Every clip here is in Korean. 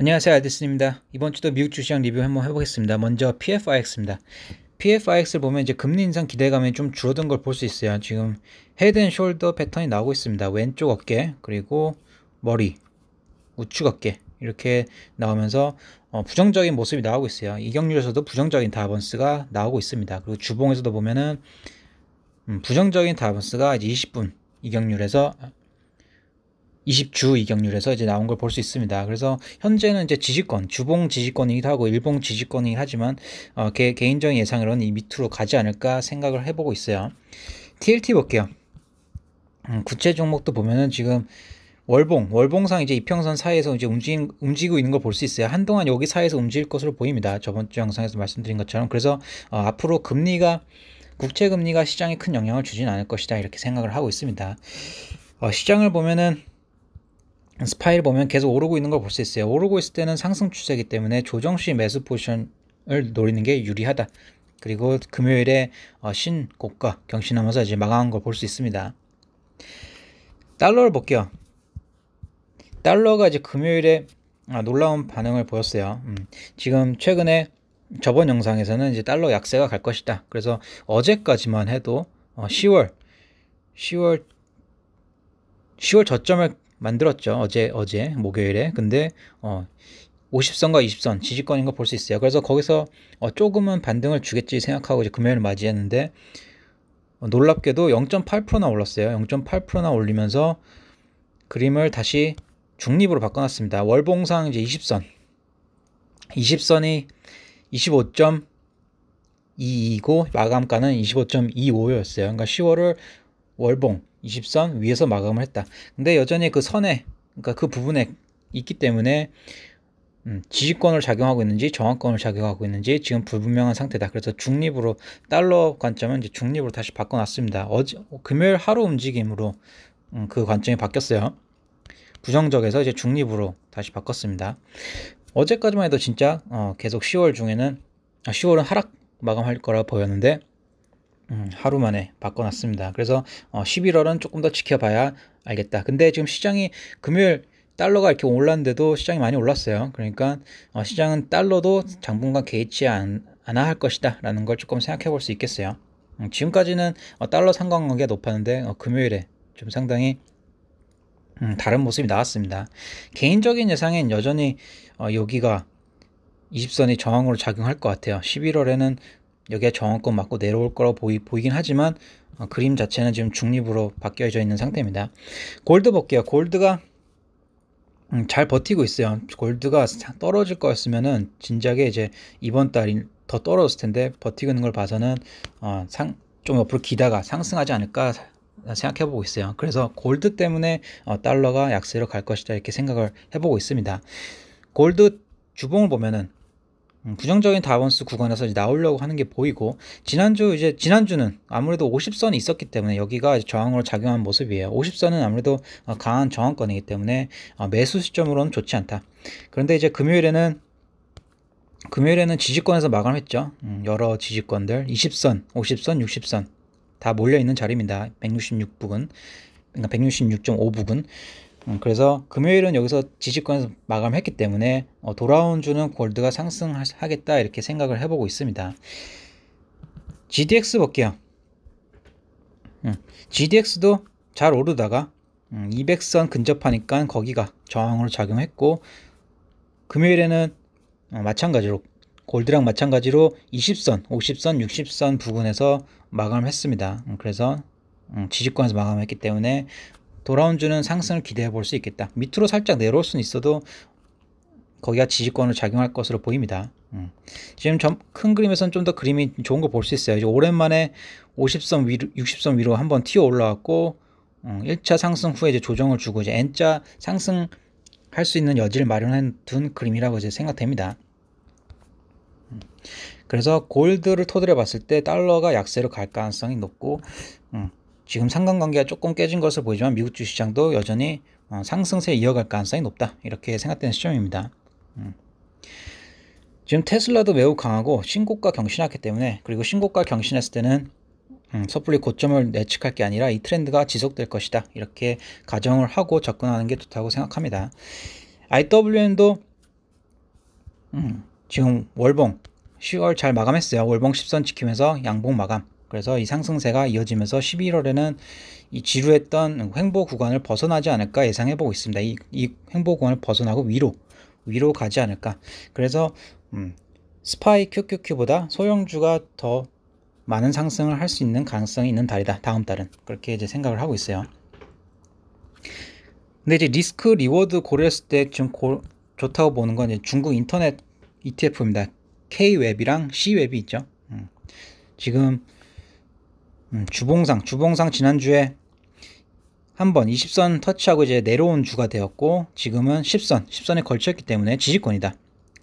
안녕하세요, 알디스입니다. 이번 주도 미국 주시장 리뷰 한번 해보겠습니다. 먼저 PFIX입니다. PFIX를 보면 이제 금리 인상 기대감이 좀 줄어든 걸 볼 수 있어요. 지금 헤드 앤 숄더 패턴이 나오고 있습니다. 왼쪽 어깨, 그리고 머리, 우측 어깨 이렇게 나오면서 부정적인 모습이 나오고 있어요. 이격률에서도 부정적인 다번스가 나오고 있습니다. 그리고 주봉에서도 보면은 부정적인 다번스가 이제 20분 이격률에서 20주 이격률에서 이제 나온 걸 볼 수 있습니다. 그래서 현재는 이제 지지권, 주봉 지지권이기도 하고 일봉 지지권이긴 하지만 개인적인 예상으로는 이 밑으로 가지 않을까 생각을 해보고 있어요. TLT 볼게요. 구체 종목도 보면은 지금 월봉상 이제 이평선 사이에서 이제 움직이고 있는 걸 볼 수 있어요. 한동안 여기 사이에서 움직일 것으로 보입니다. 저번 주 영상에서 말씀드린 것처럼. 그래서 앞으로 국채 금리가 시장에 큰 영향을 주진 않을 것이다 이렇게 생각을 하고 있습니다. 시장을 보면은 스파이를 보면 계속 오르고 있는 걸 볼 수 있어요. 오르고 있을 때는 상승 추세이기 때문에 조정 시 매수 포지션을 노리는 게 유리하다. 그리고 금요일에 신고가 경신하면서 이제 마감한 걸 볼 수 있습니다. 달러를 볼게요. 달러가 이제 금요일에 놀라운 반응을 보였어요. 지금 최근에 저번 영상에서는 이제 달러 약세가 갈 것이다. 그래서 어제까지만 해도 10월 저점을 만들었죠. 어제 목요일에. 근데 50선과 20선 지지권인 거 볼 수 있어요. 그래서 거기서 조금은 반등을 주겠지 생각하고 이제 금요일을 맞이했는데 놀랍게도 0.8%나 올랐어요. 0.8%나 올리면서 그림을 다시 중립으로 바꿔놨습니다. 월봉상 이제 20선이 25.22이고 마감가는 25.25였어요. 그러니까 10월을 월봉 20선 위에서 마감을 했다. 근데 여전히 그 선에, 그러니까 그 부분에 있기 때문에 지지권을 작용하고 있는지 저항권을 작용하고 있는지 지금 불분명한 상태다. 그래서 중립으로 달러 관점은 이제 중립으로 다시 바꿔놨습니다. 금요일 하루 움직임으로 그 관점이 바뀌었어요. 부정적에서 이제 중립으로 다시 바꿨습니다. 어제까지만 해도 진짜 계속 10월은 하락 마감할 거라 보였는데 하루 만에 바꿔놨습니다. 그래서 11월은 조금 더 지켜봐야 알겠다. 근데 지금 시장이 금요일 달러가 이렇게 올랐는데도 시장이 많이 올랐어요. 그러니까 시장은 달러도 당분간 개의치 않아 할 것이다 라는 걸 조금 생각해 볼 수 있겠어요. 지금까지는 달러 상관관계가 높았는데 금요일에 좀 상당히 다른 모습이 나왔습니다. 개인적인 예상엔 여전히 여기가 20선이 저항으로 작용할 것 같아요. 11월에는 여기에 저항권 맞고 내려올 거라고 보이긴 하지만 그림 자체는 지금 중립으로 바뀌어져 있는 상태입니다. 골드 볼게요. 골드가 잘 버티고 있어요. 골드가 떨어질 거였으면은 진작에 이제 이번 달이 더 떨어졌을 텐데 버티고 있는 걸 봐서는 좀 옆으로 기다가 상승하지 않을까 생각해 보고 있어요. 그래서 골드 때문에 달러가 약세로 갈 것이다 이렇게 생각을 해보고 있습니다. 골드 주봉을 보면은 부정적인 다운스 구간에서 이제 나오려고 하는 게 보이고 지난주는 아무래도 50선이 있었기 때문에 여기가 저항으로 작용한 모습이에요. 50선은 아무래도 강한 저항권이기 때문에 매수 시점으로는 좋지 않다. 그런데 이제 금요일에는 지지권에서 마감했죠. 여러 지지권들 20선, 50선, 60선 다 몰려 있는 자리입니다. 166부근, 그러니까 166.5부근. 그래서 금요일은 여기서 지지권에서 마감했기 때문에 돌아온 주는 골드가 상승하겠다 이렇게 생각을 해보고 있습니다. GDX 볼게요. GDX도 잘 오르다가 200선 근접하니까 거기가 저항으로 작용했고 금요일에는 마찬가지로 골드랑 마찬가지로 20선, 50선, 60선 부근에서 마감을 했습니다. 그래서 지지권에서 마감했기 때문에 돌아온 주는 상승을 기대해 볼 수 있겠다. 밑으로 살짝 내려올 수는 있어도 거기가 지지권을 작용할 것으로 보입니다. 지금 큰 그림에서는 좀 더 그림이 좋은 거 볼 수 있어요. 이제 오랜만에 50선 위로, 60선 위로 한번 튀어 올라왔고 1차 상승 후에 이제 조정을 주고 이제 N자 상승할 수 있는 여지를 마련해 둔 그림이라고 이제 생각됩니다. 그래서 골드를 토대로 봤을 때 달러가 약세로 갈 가능성이 높고 지금 상관관계가 조금 깨진 것을 보이지만 미국 주시장도 여전히 상승세 이어갈 가능성이 높다 이렇게 생각되는 시점입니다. 지금 테슬라도 매우 강하고 신고가 경신했기 때문에, 그리고 신고가 경신했을 때는 섣불리 고점을 예측할 게 아니라 이 트렌드가 지속될 것이다 이렇게 가정을 하고 접근하는 게 좋다고 생각합니다. IWM도 지금 월봉 10월 잘 마감했어요. 월봉 10선 지키면서 양봉 마감. 그래서 이 상승세가 이어지면서 11월에는 이 지루했던 횡보 구간을 벗어나지 않을까 예상해보고 있습니다. 이 횡보 구간을 벗어나고 위로 가지 않을까. 그래서 스파이 QQQ보다 소형주가 더 많은 상승을 할 수 있는 가능성이 있는 달이다. 다음 달은 그렇게 이제 생각을 하고 있어요. 근데 이제 리스크 리워드 고려했을 때 좀 좋다고 보는 건 이제 중국 인터넷 ETF입니다. K웹이랑 C웹이 있죠. 지금 주봉상 지난주에 한번 20선 터치하고 이제 내려온 주가 되었고, 지금은 10선에 걸쳤기 때문에 지지권이다.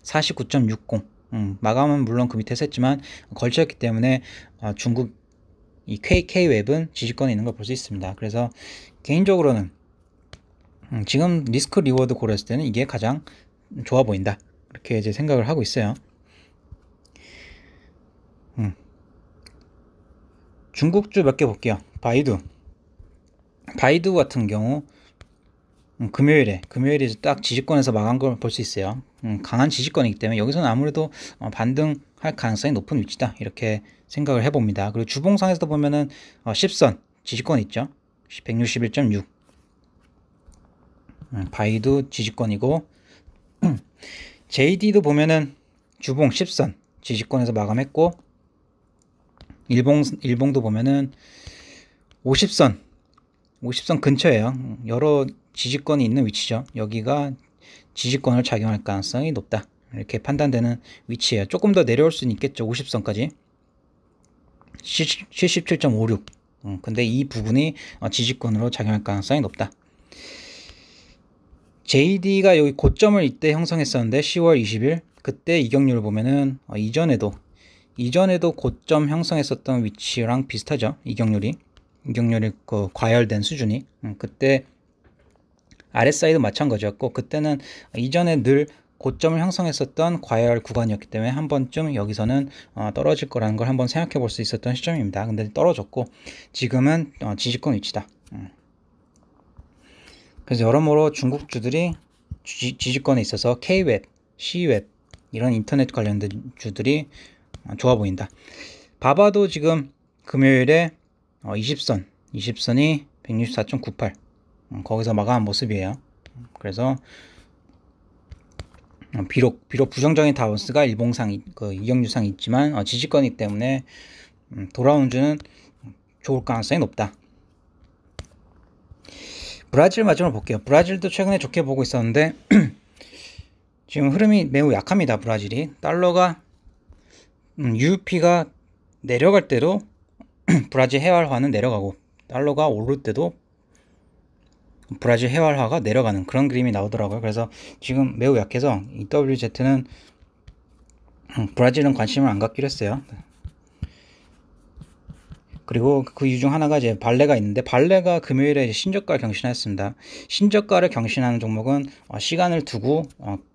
49.60. 마감은 물론 그 밑에서 했지만 걸쳤기 때문에 중국 이 K웹은 지지권에 있는 걸 볼 수 있습니다. 그래서 개인적으로는 지금 리스크 리워드 고려했을 때는 이게 가장 좋아 보인다. 이렇게 이제 생각을 하고 있어요. 중국주 몇 개 볼게요. 바이두 같은 경우 금요일에 딱 지지권에서 마감 걸 볼 수 있어요. 강한 지지권이기 때문에 여기서는 아무래도 반등할 가능성이 높은 위치다, 이렇게 생각을 해봅니다. 그리고 주봉상에서 보면은 10선 지지권 있죠. 161.6. 바이두 지지권이고, JD도 보면은 주봉 10선 지지권에서 마감했고, 일봉도 보면은 50선 근처에요. 여러 지지권이 있는 위치죠. 여기가 지지권을 작용할 가능성이 높다, 이렇게 판단되는 위치예요. 조금 더 내려올 수는 있겠죠. 50선까지 77.56. 근데 이 부분이 지지권으로 작용할 가능성이 높다. JD가 여기 고점을 이때 형성했었는데 10월 20일 그때 이격률을 보면은 이전에도 고점 형성했었던 위치랑 비슷하죠. 이격률이 그 과열된 수준이. 그때 RSI도 마찬가지였고, 그때는 이전에 늘 고점을 형성했었던 과열 구간이었기 때문에 한 번쯤 여기서는 떨어질 거라는 걸 한번 생각해 볼 수 있었던 시점입니다. 근데 떨어졌고 지금은 지지권 위치다. 그래서 여러모로 중국주들이 지지권에 있어서 K웹, C웹 이런 인터넷 관련된 주들이 좋아 보인다. 바바도 지금 금요일에 20선이 164.98. 거기서 마감한 모습이에요. 그래서 비록 부정적인 다운스가 일봉상 그 이격률상 있지만 지지권이기 때문에 돌아오는 주는 좋을 가능성이 높다. 브라질 마지막으로 볼게요. 브라질도 최근에 좋게 보고 있었는데 지금 흐름이 매우 약합니다. 브라질이 달러가 UP가 내려갈 때도 브라질 해활화는 내려가고, 달러가 오를 때도 브라질 해활화가 내려가는 그런 그림이 나오더라고요. 그래서 지금 매우 약해서 EWZ는 브라질은 관심을 안 갖기로 했어요. 그리고 그 이유 중 하나가 이제 발레가 있는데, 발레가 금요일에 이제 신저가를 경신했습니다. 신저가를 경신하는 종목은 시간을 두고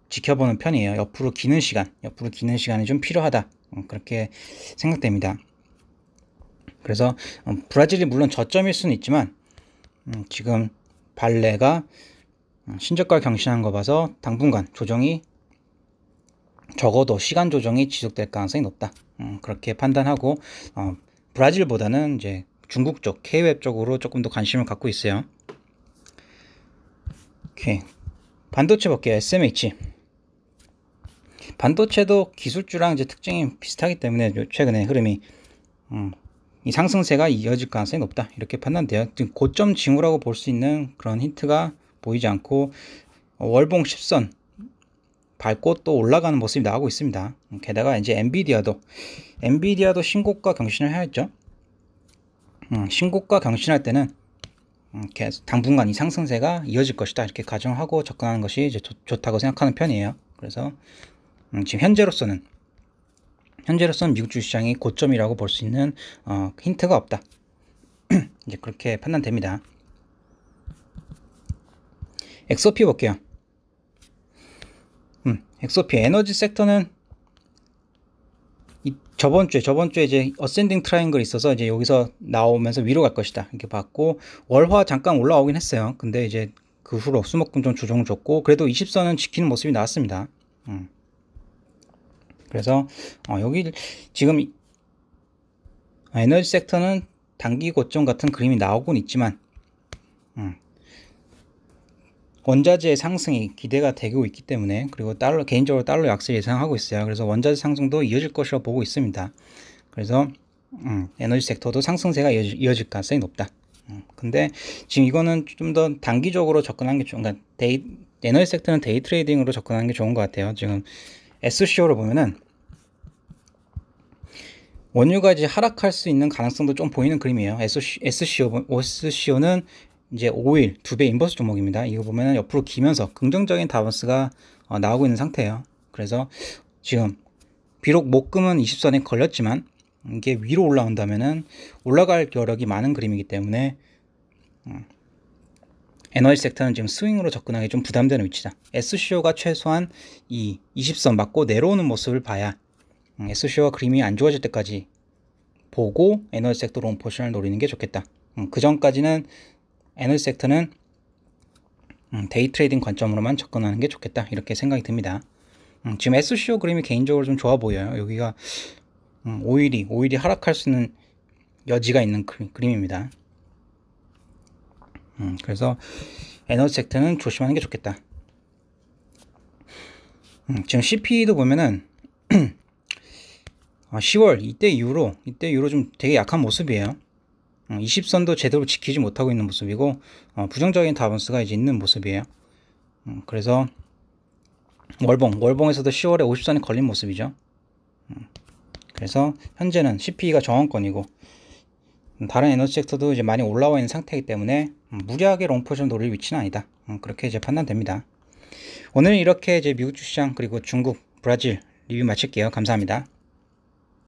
지켜보는 편이에요. 옆으로 기는 시간이 좀 필요하다, 그렇게 생각됩니다. 그래서 브라질이 물론 저점일 수는 있지만 지금 발레가 신저가를 경신한 거 봐서 당분간 조정이, 적어도 시간 조정이 지속될 가능성이 높다, 그렇게 판단하고 브라질보다는 이제 중국 쪽 K웹 쪽으로 조금 더 관심을 갖고 있어요. 오케이. 반도체 볼게요. SMH. 반도체도 기술주랑 이제 특징이 비슷하기 때문에 최근에 흐름이 이 상승세가 이어질 가능성이 높다, 이렇게 판단돼요. 지금 고점 징후라고 볼 수 있는 그런 힌트가 보이지 않고 월봉 10선 밟고 또 올라가는 모습이 나오고 있습니다. 게다가 이제 엔비디아도 신고가 경신을 해야죠. 신고가 경신할 때는 당분간 이 상승세가 이어질 것이다, 이렇게 가정하고 접근하는 것이 이제 좋다고 생각하는 편이에요. 그래서 지금 현재로서는 미국 주시장이 고점이라고 볼 수 있는 힌트가 없다. 이제 그렇게 판단됩니다. XOP 볼게요. XOP 에너지 섹터는 저번 주에 이제 어센딩 트라이앵글이 있어서 이제 여기서 나오면서 위로 갈 것이다, 이렇게 봤고, 월화 잠깐 올라오긴 했어요. 근데 이제 그 후로 수목금 좀 조정을 줬고, 그래도 20선은 지키는 모습이 나왔습니다. 그래서 여기 지금 에너지 섹터는 단기 고점 같은 그림이 나오곤 있지만 원자재의 상승이 기대가 되고 있기 때문에, 그리고 개인적으로 달러 약세 예상하고 있어요. 그래서 원자재 상승도 이어질 것이라고 보고 있습니다. 그래서 에너지 섹터도 상승세가 이어질 가능성이 높다. 근데 지금 이거는 좀 더 단기적으로 접근하는 게 좋은, 그러니까 에너지 섹터는 데이 트레이딩으로 접근하는 게 좋은 것 같아요. 지금 SCO를 보면은 원유가 이제 하락할 수 있는 가능성도 좀 보이는 그림이에요. SCO는 이제 5일 2배 인버스 종목입니다. 이거 보면은 옆으로 기면서 긍정적인 다운스가 나오고 있는 상태예요. 그래서 지금 비록 목금은 20선에 걸렸지만 이게 위로 올라온다면은 올라갈 여력이 많은 그림이기 때문에 에너지 섹터는 지금 스윙으로 접근하기 좀 부담되는 위치다. SCO가 최소한 이 20선 맞고 내려오는 모습을 봐야 SCO가 그림이 안 좋아질 때까지 보고 에너지 섹터 롱 포지션을 노리는 게 좋겠다. 그 전까지는 에너지 섹터는 데이 트레이딩 관점으로만 접근하는 게 좋겠다, 이렇게 생각이 듭니다. 지금 SCO 그림이 개인적으로 좀 좋아 보여요. 여기가 5일이 하락할 수 있는 여지가 있는 그림입니다. 그래서 에너지 섹터는 조심하는 게 좋겠다. 지금 CP도 보면은 10월 이때 이후로 좀 되게 약한 모습이에요. 20선도 제대로 지키지 못하고 있는 모습이고, 부정적인 다운스가 이제 있는 모습이에요. 그래서 월봉에서도 10월에 50선이 걸린 모습이죠. 그래서 현재는 CP가 저항권이고, 다른 에너지 섹터도 이제 많이 올라와 있는 상태이기 때문에 무리하게 롱포지션 노릴 위치는 아니다. 그렇게 이제 판단됩니다. 오늘은 이렇게 이제 미국 주시장 그리고 중국, 브라질 리뷰 마칠게요. 감사합니다.